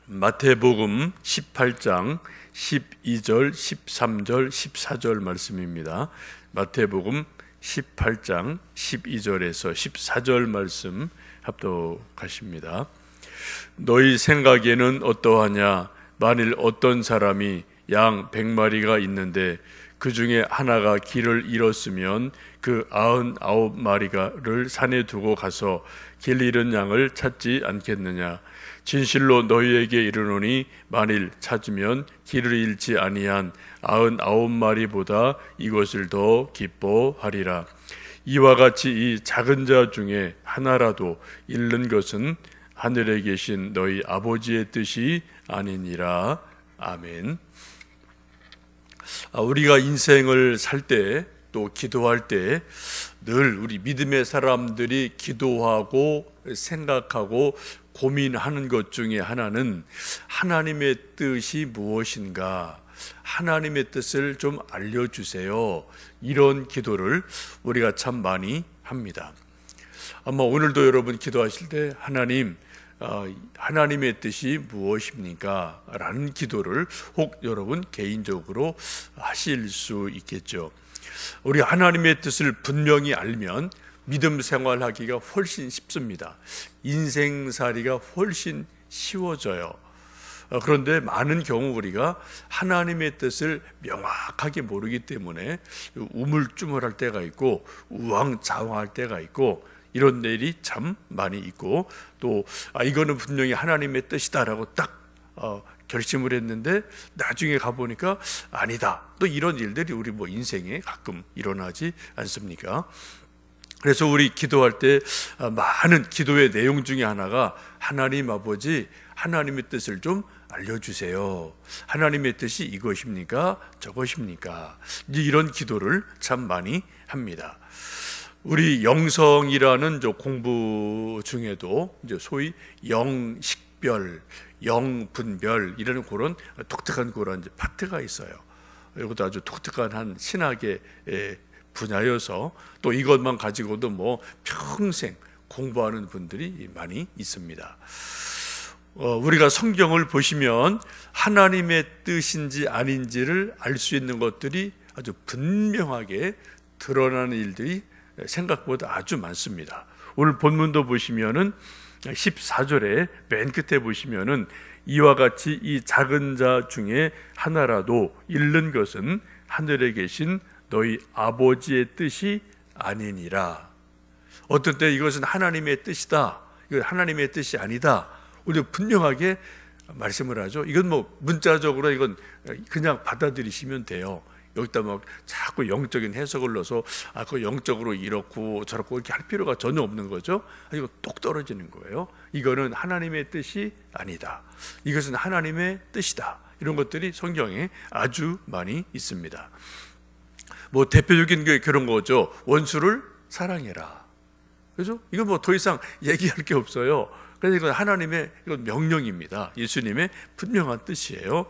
마태복음 18장 12절, 13절, 14절 말씀입니다. 마태복음 18장 12절에서 14절 말씀 합독하십니다. 너희 생각에는 어떠하냐? 만일 어떤 사람이 양 100마리가 있는데 그 중에 하나가 길을 잃었으면 그 99마리를 산에 두고 가서 길 잃은 양을 찾지 않겠느냐? 진실로 너희에게 이르노니 만일 찾으면 길을 잃지 아니한 99마리보다 이것을 더 기뻐하리라. 이와 같이 이 작은 자 중에 하나라도 잃는 것은 하늘에 계신 너희 아버지의 뜻이 아니니라. 아멘. 우리가 인생을 살 때 또 기도할 때 늘 우리 믿음의 사람들이 기도하고 생각하고 고민하는 것 중에 하나는 하나님의 뜻이 무엇인가, 하나님의 뜻을 좀 알려주세요. 이런 기도를 우리가 참 많이 합니다. 아마 오늘도 여러분 기도하실 때 하나님의 뜻이 무엇입니까? 라는 기도를 혹 여러분 개인적으로 하실 수 있겠죠. 우리 하나님의 뜻을 분명히 알면 믿음 생활하기가 훨씬 쉽습니다. 인생살이가 훨씬 쉬워져요. 그런데 많은 경우 우리가 하나님의 뜻을 명확하게 모르기 때문에 우물쭈물할 때가 있고 우왕좌왕할 때가 있고 이런 일이 참 많이 있고 또 이거는 분명히 하나님의 뜻이다라고 딱 결심을 했는데 나중에 가보니까 아니다. 또 이런 일들이 우리 인생에 가끔 일어나지 않습니까? 그래서 우리 기도할 때 많은 기도의 내용 중에 하나가 하나님 아버지, 하나님의 뜻을 좀 알려주세요. 하나님의 뜻이 이것입니까? 저것입니까? 이런 기도를 참 많이 합니다. 우리 영성이라는 공부 중에도 소위 영식별, 영분별 이런 그런 독특한 그런 파트가 있어요. 이것도 아주 독특한 한 신학의 분야여서 또 이것만 가지고도 평생 공부하는 분들이 많이 있습니다. 우리가 성경을 보시면 하나님의 뜻인지 아닌지를 알 수 있는 것들이 아주 분명하게 드러나는 일들이 생각보다 아주 많습니다. 오늘 본문도 보시면은 14절에 맨 끝에 보시면은 이와 같이 이 작은 자 중에 하나라도 잃는 것은 하늘에 계신 너희 아버지의 뜻이 아니니라. 어떤 때 이것은 하나님의 뜻이다, 이건 하나님의 뜻이 아니다, 우리 분명하게 말씀을 하죠. 이건 문자적으로 이건 그냥 받아들이시면 돼요. 여기다 자꾸 영적인 해석을 넣어서 그 영적으로 이렇고 저렇고 이렇게 할 필요가 전혀 없는 거죠. 이거 똑 떨어지는 거예요. 이거는 하나님의 뜻이 아니다, 이것은 하나님의 뜻이다. 이런 것들이 성경에 아주 많이 있습니다. 대표적인 게 그런 거죠. 원수를 사랑해라. 그죠? 이건 더 이상 얘기할 게 없어요. 그래서 이건 하나님의 명령입니다. 예수님의 분명한 뜻이에요.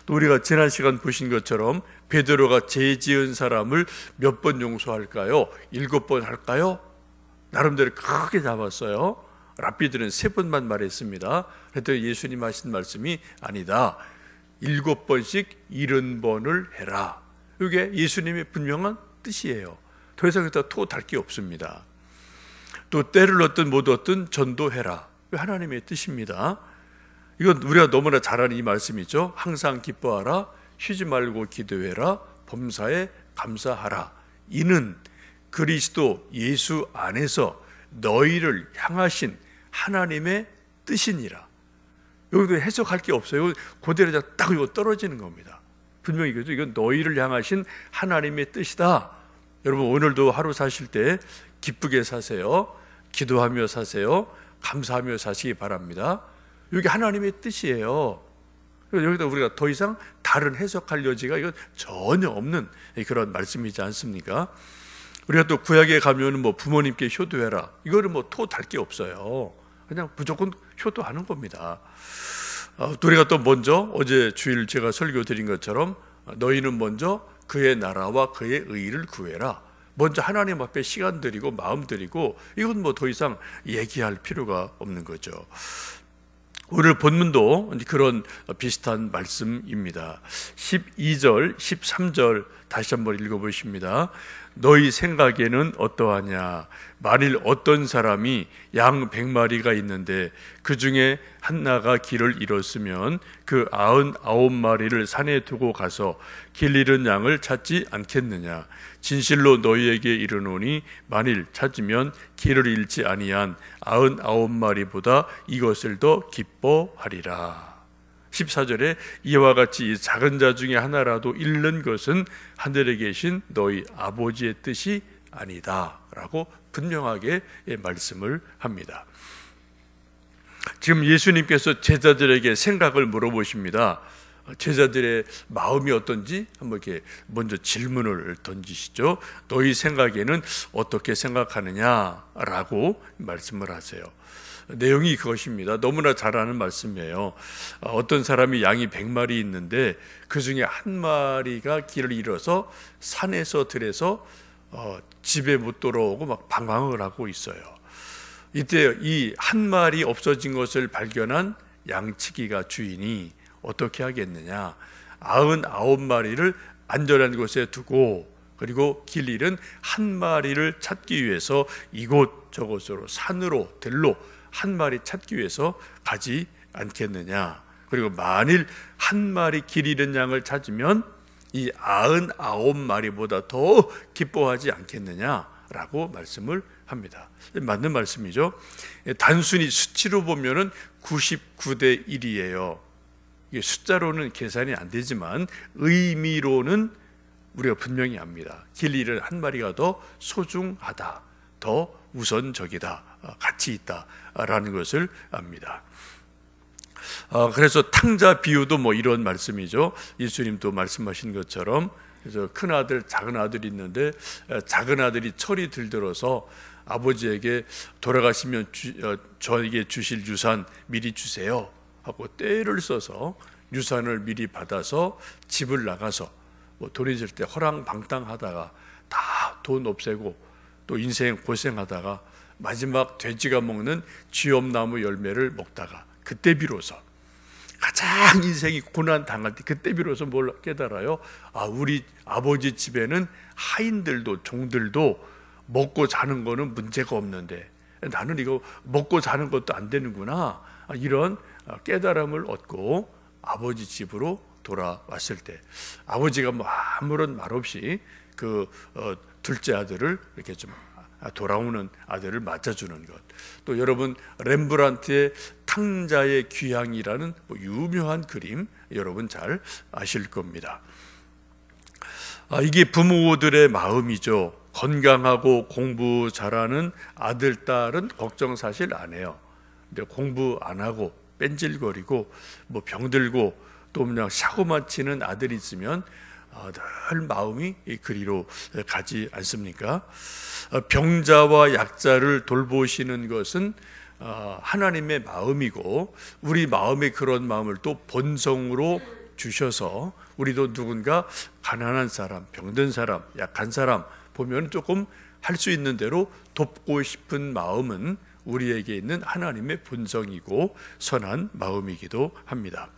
또 우리가 지난 시간 보신 것처럼 베드로가 죄 지은 사람을 몇 번 용서할까요? 7번 할까요? 나름대로 크게 잡았어요. 랍비들은 3번만 말했습니다. 그랬더니 예수님 하신 말씀이 아니다, 7번씩 70번을 해라. 이게 예수님의 분명한 뜻이에요. 더 이상 여기다 토 달 게 없습니다. 또 때를 얻든 못 얻든 전도해라. 하나님의 뜻입니다. 이건 우리가 너무나 잘 아는 이 말씀이죠. 항상 기뻐하라, 쉬지 말고 기도해라, 범사에 감사하라. 이는 그리스도 예수 안에서 너희를 향하신 하나님의 뜻이니라. 여기도 해석할 게 없어요. 그대로 딱 이거 떨어지는 겁니다. 분명히 그죠. 이건 너희를 향하신 하나님의 뜻이다. 여러분 오늘도 하루 사실 때 기쁘게 사세요. 기도하며 사세요. 감사하며 사시기 바랍니다. 이게 하나님의 뜻이에요. 여기다 우리가 더 이상 다른 해석할 여지가 이건 전혀 없는 그런 말씀이지 않습니까? 우리가 또 구약에 가면 부모님께 효도해라. 이거는 토 달 게 없어요. 그냥 무조건 효도하는 겁니다. 우리가 또 먼저 어제 주일 제가 설교 드린 것처럼 너희는 먼저 그의 나라와 그의 의를 구해라. 먼저 하나님 앞에 시간 드리고 마음 드리고 이건 더 이상 얘기할 필요가 없는 거죠. 오늘 본문도 그런 비슷한 말씀입니다. 12절, 13절 다시 한번 읽어보십니다. 너희 생각에는 어떠하냐? 만일 어떤 사람이 양 100마리가 있는데 그 중에 하나가 길을 잃었으면 그 99마리를 산에 두고 가서 길 잃은 양을 찾지 않겠느냐? 진실로 너희에게 이르노니 만일 찾으면 길을 잃지 아니한 99마리보다 이것을 더 기뻐하리라. 14절에 이와 같이 작은 자 중에 하나라도 잃는 것은 하늘에 계신 너희 아버지의 뜻이 아니다 라고 분명하게 말씀을 합니다. 지금 예수님께서 제자들에게 생각을 물어보십니다. 제자들의 마음이 어떤지 한번 이렇게 먼저 질문을 던지시죠. 너희 생각에는 어떻게 생각하느냐라고 말씀을 하세요. 내용이 그것입니다. 너무나 잘 아는 말씀이에요. 어떤 사람이 양이 100마리 있는데 그 중에 한 마리가 길을 잃어서 산에서 들에서 집에 못 돌아오고 막 방황을 하고 있어요. 이때 이 한 마리 없어진 것을 발견한 양치기가 주인이 어떻게 하겠느냐? 99마리를 안전한 곳에 두고 그리고 길 잃은 한 마리를 찾기 위해서 이곳저곳으로 산으로 들로 한 마리 찾기 위해서 가지 않겠느냐? 그리고 만일 한 마리 길 잃은 양을 찾으면 이 99마리보다 더 기뻐하지 않겠느냐라고 말씀을 합니다. 맞는 말씀이죠. 단순히 수치로 보면은 99대 1이에요. 이게 숫자로는 계산이 안 되지만 의미로는 우리가 분명히 압니다. 길 잃은 한 마리가 더 소중하다, 더 우선적이다, 가치 있다라는 것을 압니다. 그래서 탕자 비유도 뭐 이런 말씀이죠. 예수님도 말씀하신 것처럼 그래서 큰 아들, 작은 아들이 있는데 작은 아들이 철이 들들어서 아버지에게 돌아가시면 저에게 주실 유산 미리 주세요 하고 때를 써서 유산을 미리 받아서 집을 나가서 뭐 돈 있을 때 허랑방탕하다가 다 돈 없애고 또 인생 고생하다가 마지막 돼지가 먹는 쥐엄나무 열매를 먹다가 그때 비로소 가장 인생이 고난 당할 때 그때 비로소 뭘 깨달아요? 우리 아버지 집에는 하인들도 종들도 먹고 자는 거는 문제가 없는데 나는 이거 먹고 자는 것도 안 되는구나, 이런 깨달음을 얻고 아버지 집으로 돌아왔을 때 아버지가 뭐 아무런 말 없이 그 둘째 아들을 이렇게 좀 돌아오는 아들을 맞아주는 것. 또 여러분 렘브란트의 탕자의 귀향이라는 유명한 그림 여러분 잘 아실 겁니다. 이게 부모들의 마음이죠. 건강하고 공부 잘하는 아들, 딸은 걱정 사실 안 해요. 근데 공부 안 하고 뺀질거리고 뭐 병들고 또 그냥 사고만 치는 아들이 있으면 늘 마음이 그리로 가지 않습니까? 병자와 약자를 돌보시는 것은 하나님의 마음이고 우리 마음에 그런 마음을 또 본성으로 주셔서 우리도 누군가 가난한 사람, 병든 사람, 약한 사람 보면 조금 할 수 있는 대로 돕고 싶은 마음은 우리에게 있는 하나님의 본성이고 선한 마음이기도 합니다.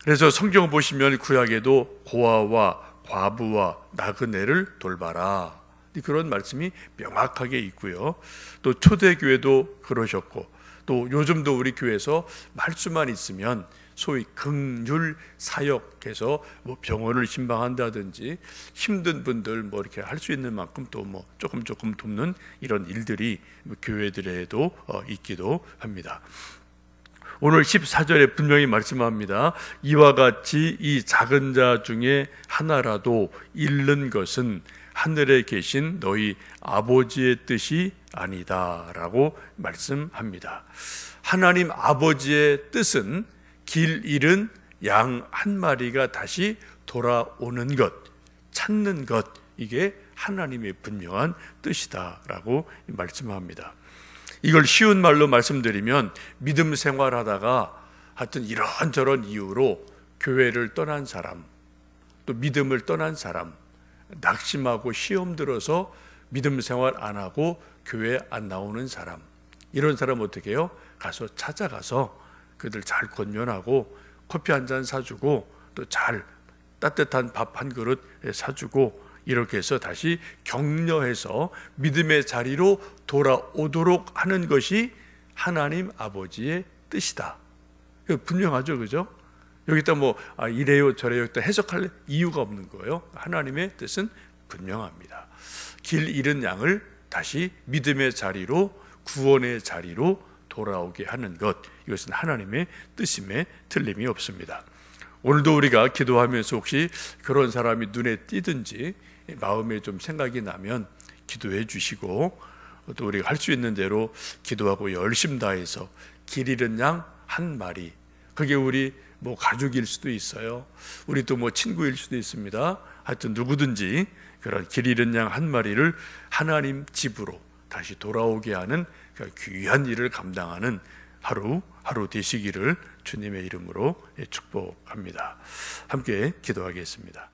그래서 성경 보시면 구약에도 고아와 과부와 나그네를 돌봐라, 그런 말씀이 명확하게 있고요. 또 초대교회도 그러셨고 또 요즘도 우리 교회에서 말수만 있으면 소위 긍휼 사역해서 뭐 병원을 신방한다든지 힘든 분들 뭐 이렇게 할 수 있는 만큼 또 뭐 조금 돕는 이런 일들이 교회들에도 있기도 합니다. 오늘 14절에 분명히 말씀합니다. 이와 같이 이 작은 자 중에 하나라도 잃는 것은 하늘에 계신 너희 아버지의 뜻이 아니다 라고 말씀합니다. 하나님 아버지의 뜻은 길 잃은 양 한 마리가 다시 돌아오는 것, 찾는 것, 이게 하나님의 분명한 뜻이다라고 말씀합니다. 이걸 쉬운 말로 말씀드리면 믿음 생활하다가 하여튼 이런저런 이유로 교회를 떠난 사람, 또 믿음을 떠난 사람, 낙심하고 시험 들어서 믿음 생활 안 하고 교회 안 나오는 사람, 이런 사람 어떻게 해요? 가서 찾아가서 그들 잘 권면하고 커피 한 잔 사주고 또 잘 따뜻한 밥 한 그릇 사주고 이렇게 해서 다시 격려해서 믿음의 자리로 돌아오도록 하는 것이 하나님 아버지의 뜻이다. 분명하죠, 그죠? 여기다 이래요 저래요 또 해석할 이유가 없는 거예요. 하나님의 뜻은 분명합니다. 길 잃은 양을 다시 믿음의 자리로, 구원의 자리로 돌아오게 하는 것, 이것은 하나님의 뜻임에 틀림이 없습니다. 오늘도 우리가 기도하면서 혹시 그런 사람이 눈에 띄든지 마음에 좀 생각이 나면 기도해 주시고, 또 우리가 할 수 있는 대로 기도하고 열심 다해서 길 잃은 양 한 마리, 그게 우리 가족일 수도 있어요. 우리 또 친구일 수도 있습니다. 하여튼 누구든지 그런 길 잃은 양 한 마리를 하나님 집으로 다시 돌아오게 하는 귀한 일을 감당하는 하루 되시기를 주님의 이름으로 축복합니다. 함께 기도하겠습니다.